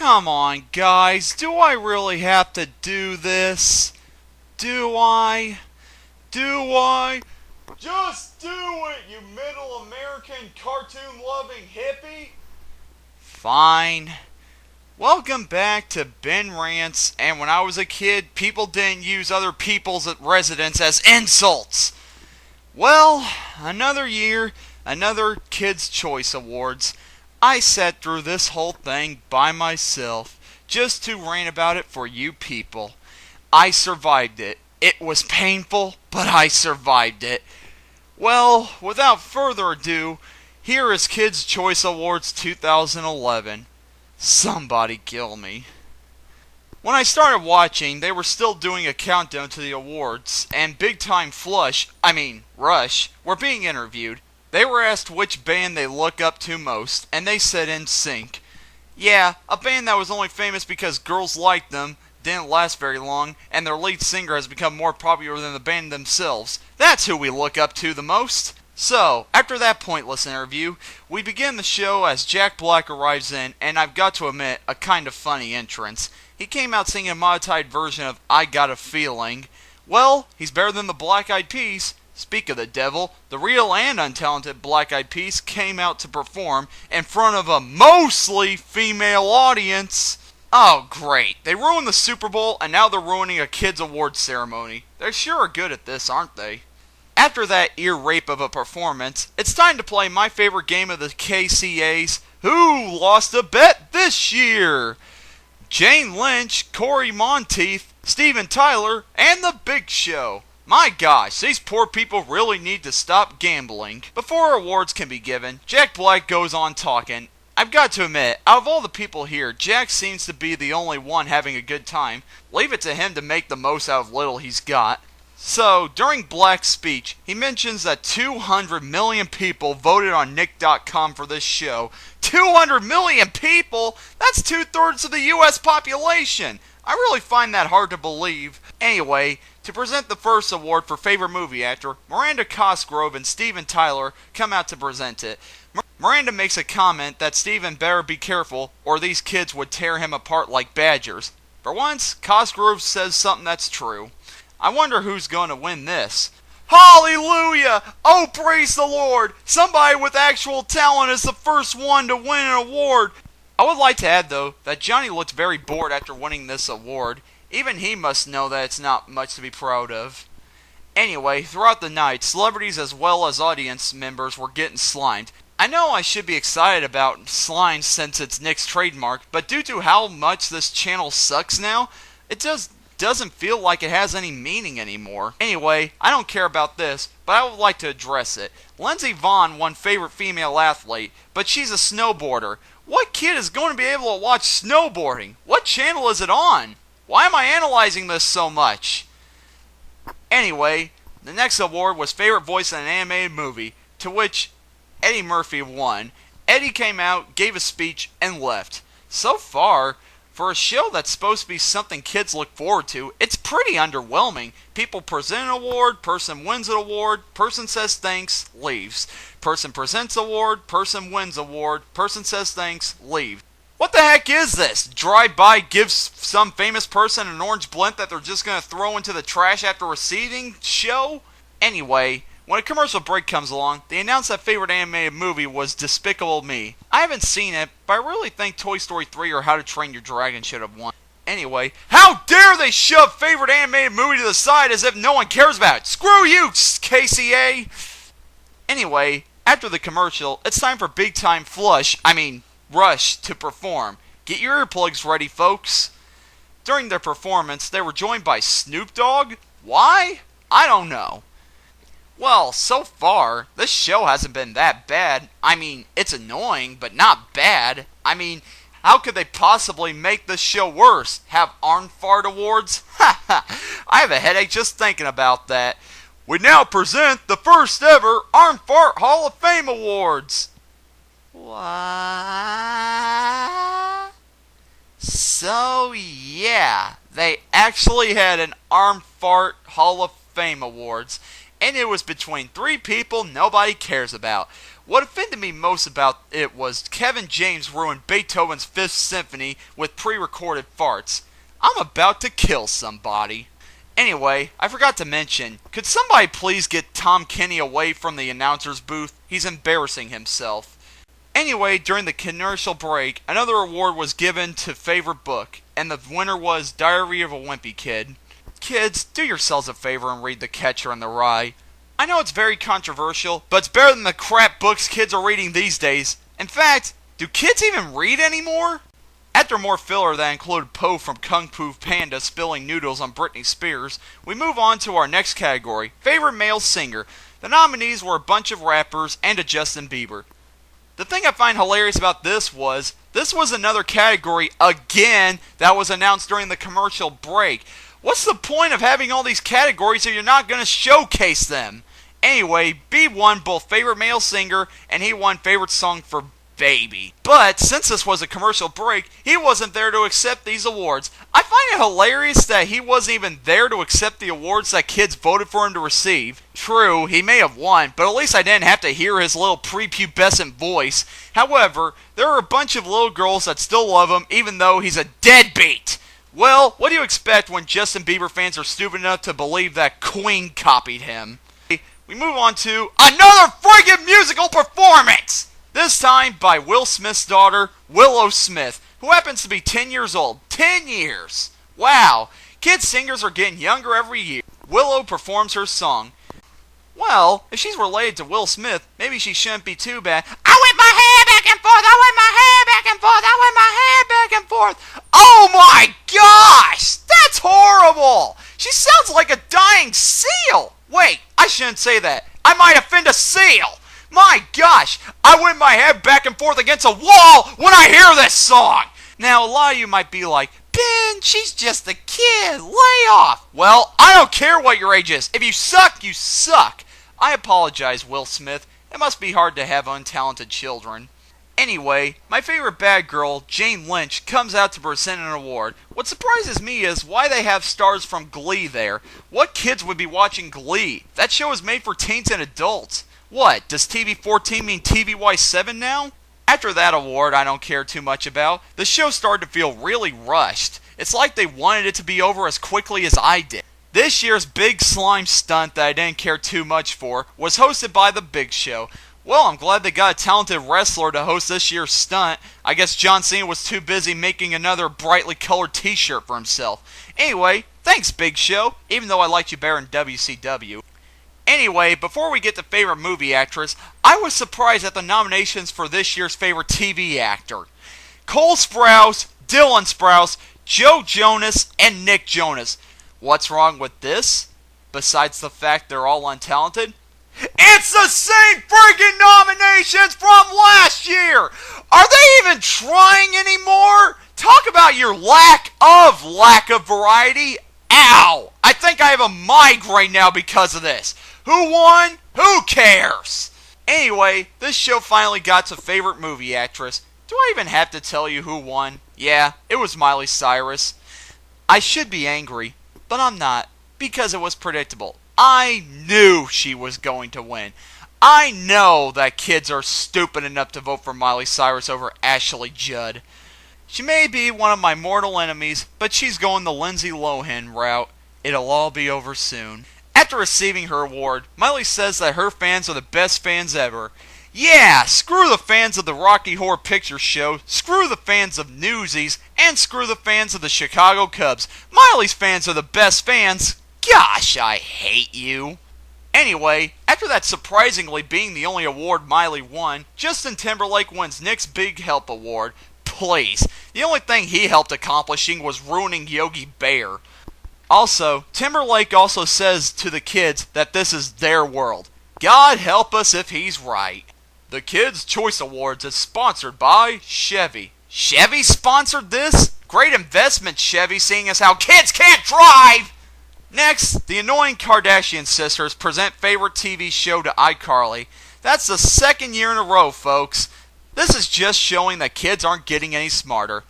Come on, guys, do I really have to do this? Do I? Do I? Just do it, you middle American cartoon-loving hippie! Fine. Welcome back to Ben Rants, and when I was a kid, people didn't use other people's residents as insults. Well, another year, another Kids' Choice Awards. I sat through this whole thing by myself, just to rant about it for you people. I survived it. It was painful, but I survived it. Well, without further ado, here is Kids' Choice Awards 2011. Somebody kill me. When I started watching, they were still doing a countdown to the awards, and Big Time Rush, were being interviewed. They were asked which band they look up to most, and they said NSYNC. Yeah, a band that was only famous because girls liked them, didn't last very long, and their lead singer has become more popular than the band themselves. That's who we look up to the most. So, after that pointless interview, we begin the show as Jack Black arrives in, and I've got to admit, a kind of funny entrance. He came out singing a modified version of I Got a Feeling. Well, he's better than the Black Eyed Peas. Speak of the devil, the real and untalented Black Eyed Peas came out to perform in front of a mostly female audience. Oh great, they ruined the Super Bowl and now they're ruining a kids' awards ceremony. They sure are good at this, aren't they? After that ear rape of a performance, it's time to play my favorite game of the KCAs, Who Lost a Bet This Year? Jane Lynch, Corey Monteith, Steven Tyler, and The Big Show. My gosh, these poor people really need to stop gambling. Before awards can be given, Jack Black goes on talking. I've got to admit, out of all the people here, Jack seems to be the only one having a good time. Leave it to him to make the most out of little he's got. So, during Black's speech, he mentions that 200 million people voted on Nick.com for this show. 200 million people? That's 2/3 of the US population! I really find that hard to believe. Anyway, to present the first award for favorite movie actor, Miranda Cosgrove and Steven Tyler come out to present it. Miranda makes a comment that Steven better be careful or these kids would tear him apart like badgers. For once, Cosgrove says something that's true. I wonder who's going to win this. Hallelujah! Oh, praise the Lord! Somebody with actual talent is the first one to win an award. I would like to add, though, that Johnny looked very bored after winning this award. Even he must know that it's not much to be proud of. Anyway, throughout the night, celebrities as well as audience members were getting slimed. I know I should be excited about slime since it's Nick's trademark, but due to how much this channel sucks now, it just doesn't feel like it has any meaning anymore. Anyway, I don't care about this, but I would like to address it. Lindsey Vonn won favorite female athlete, but she's a snowboarder. What kid is going to be able to watch snowboarding? What channel is it on? Why am I analyzing this so much? Anyway, the next award was favorite voice in an animated movie, to which Eddie Murphy won. Eddie came out, gave a speech, and left. So far, for a show that's supposed to be something kids look forward to, it's pretty underwhelming. People present an award, person wins an award, person says thanks, leaves. Person presents award, person wins award, person says thanks, leave. What the heck is this? Drive-by gives some famous person an orange blimp that they're just going to throw into the trash after receiving show? Anyway, when a commercial break comes along, they announce that favorite animated movie was Despicable Me. I haven't seen it, but I really think Toy Story 3 or How to Train Your Dragon should have won. Anyway, how dare they shove favorite animated movie to the side as if no one cares about it? Screw you, KCA! Anyway, after the commercial, it's time for Big Time Rush to perform. Get your earplugs ready, folks. During their performance, they were joined by Snoop Dogg. Why? I don't know. Well, so far, this show hasn't been that bad. I mean, it's annoying, but not bad. I mean, how could they possibly make this show worse? Have arm fart awards? Ha ha! I have a headache just thinking about that. We now present the first ever Arm Fart Hall of Fame Awards. What? So yeah, they actually had an Arm Fart Hall of Fame Awards, and it was between three people nobody cares about. What offended me most about it was Kevin James ruined Beethoven's Fifth Symphony with pre-recorded farts. I'm about to kill somebody. Anyway, I forgot to mention, could somebody please get Tom Kenny away from the announcer's booth? He's embarrassing himself. Anyway, during the commercial break, another award was given to favorite book, and the winner was Diary of a Wimpy Kid. Kids, do yourselves a favor and read The Catcher in the Rye. I know it's very controversial, but it's better than the crap books kids are reading these days. In fact, do kids even read anymore? After more filler that included Poe from Kung Fu Panda spilling noodles on Britney Spears, we move on to our next category, Favorite Male Singer. The nominees were a bunch of rappers and a Justin Bieber. The thing I find hilarious about this was another category, again, that was announced during the commercial break. What's the point of having all these categories if you're not going to showcase them? Anyway, B won both Favorite Male Singer and he won Favorite Song for Baby. But since this was a commercial break, he wasn't there to accept these awards. I find it hilarious that he wasn't even there to accept the awards that kids voted for him to receive. True, he may have won, but at least I didn't have to hear his little prepubescent voice. However, there are a bunch of little girls that still love him even though he's a deadbeat. Well, what do you expect when Justin Bieber fans are stupid enough to believe that Queen copied him? We move on to another friggin' musical performance! This time by Will Smith's daughter, Willow Smith, who happens to be 10 years old. 10 years! Wow, kid singers are getting younger every year. Willow performs her song. Well, if she's related to Will Smith, maybe she shouldn't be too bad. I whip my hair back and forth, I whip my hair back and forth, I whip my hair back and forth. Oh my gosh! That's horrible! She sounds like a dying seal! Wait, I shouldn't say that. I might offend a seal! My gosh, I whip my head back and forth against a wall when I hear this song! Now, a lot of you might be like, Ben, she's just a kid, lay off! Well, I don't care what your age is. If you suck, you suck. I apologize, Will Smith. It must be hard to have untalented children. Anyway, my favorite bad girl, Jane Lynch, comes out to present an award. What surprises me is why they have stars from Glee there. What kids would be watching Glee? That show is made for teens and adults. What, does TV-14 mean TVY7 now? After that award I don't care too much about, the show started to feel really rushed. It's like they wanted it to be over as quickly as I did. This year's big slime stunt that I didn't care too much for was hosted by The Big Show. Well, I'm glad they got a talented wrestler to host this year's stunt. I guess John Cena was too busy making another brightly colored t-shirt for himself. Anyway, thanks Big Show, even though I liked you better in WCW. Anyway, before we get to favorite movie actress, I was surprised at the nominations for this year's favorite TV actor. Cole Sprouse, Dylan Sprouse, Joe Jonas, and Nick Jonas. What's wrong with this? Besides the fact they're all untalented? It's the same freaking nominations from last year! Are they even trying anymore? Talk about your lack of variety. Ow! I think I have a migraine now because of this. Who won? Who cares? Anyway, this show finally got to favorite movie actress. Do I even have to tell you who won? Yeah, it was Miley Cyrus. I should be angry, but I'm not, because it was predictable. I knew she was going to win. I know that kids are stupid enough to vote for Miley Cyrus over Ashley Judd. She may be one of my mortal enemies, but she's going the Lindsay Lohan route. It'll all be over soon. After receiving her award, Miley says that her fans are the best fans ever. Yeah, screw the fans of the Rocky Horror Picture Show, screw the fans of Newsies, and screw the fans of the Chicago Cubs. Miley's fans are the best fans. Gosh, I hate you. Anyway, after that surprisingly being the only award Miley won, Justin Timberlake wins Nick's Big Help Award. Please, the only thing he helped accomplishing was ruining Yogi Bear. Also, Timberlake also says to the kids that this is their world. God help us if he's right. The Kids' Choice Awards is sponsored by Chevy. Chevy sponsored this? Great investment, Chevy, seeing as how kids can't drive! Next, the annoying Kardashian sisters present favorite TV show to iCarly. That's the second year in a row, folks. This is just showing that kids aren't getting any smarter.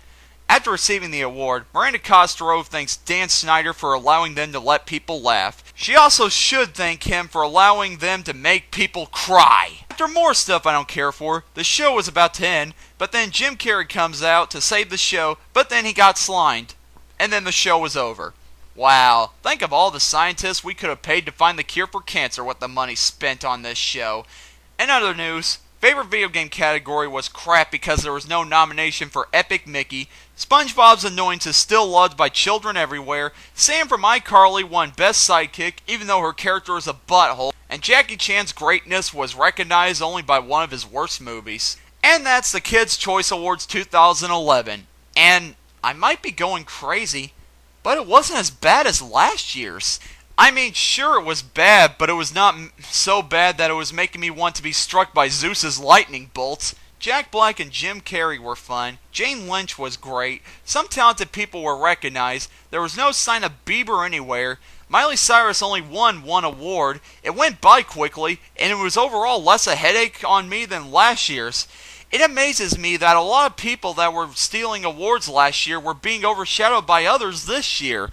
After receiving the award, Miranda Cosgrove thanks Dan Snyder for allowing them to let people laugh. She also should thank him for allowing them to make people cry. After more stuff I don't care for, the show was about to end, but then Jim Carrey comes out to save the show, but then he got slimed. And then the show was over. Wow, think of all the scientists we could have paid to find the cure for cancer with the money spent on this show. In other news, favorite video game category was crap because there was no nomination for Epic Mickey. SpongeBob's Annoyance is still loved by children everywhere. Sam from iCarly won Best Sidekick, even though her character is a butthole. And Jackie Chan's greatness was recognized only by one of his worst movies. And that's the Kids' Choice Awards 2011. And I might be going crazy, but it wasn't as bad as last year's. I mean, sure it was bad, but it was not so bad that it was making me want to be struck by Zeus's lightning bolts. Jack Black and Jim Carrey were fun. Jane Lynch was great. Some talented people were recognized. There was no sign of Bieber anywhere. Miley Cyrus only won one award. It went by quickly, and it was overall less a headache on me than last year's. It amazes me that a lot of people that were stealing awards last year were being overshadowed by others this year.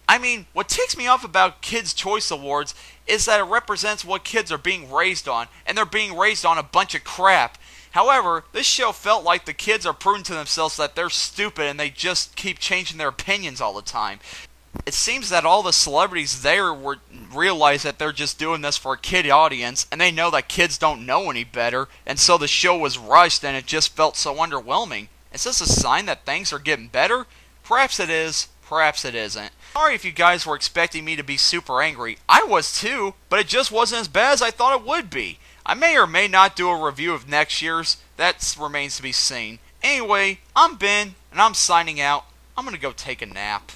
I mean, what ticks me off about Kids' Choice Awards is that it represents what kids are being raised on, and they're being raised on a bunch of crap. However, this show felt like the kids are proving to themselves that they're stupid and they just keep changing their opinions all the time. It seems that all the celebrities there realize that they're just doing this for a kid audience, and they know that kids don't know any better, and so the show was rushed and it just felt so underwhelming. Is this a sign that things are getting better? Perhaps it is, perhaps it isn't. Sorry if you guys were expecting me to be super angry. I was too, but it just wasn't as bad as I thought it would be. I may or may not do a review of next year's. That remains to be seen. Anyway, I'm Ben, and I'm signing out. I'm gonna go take a nap.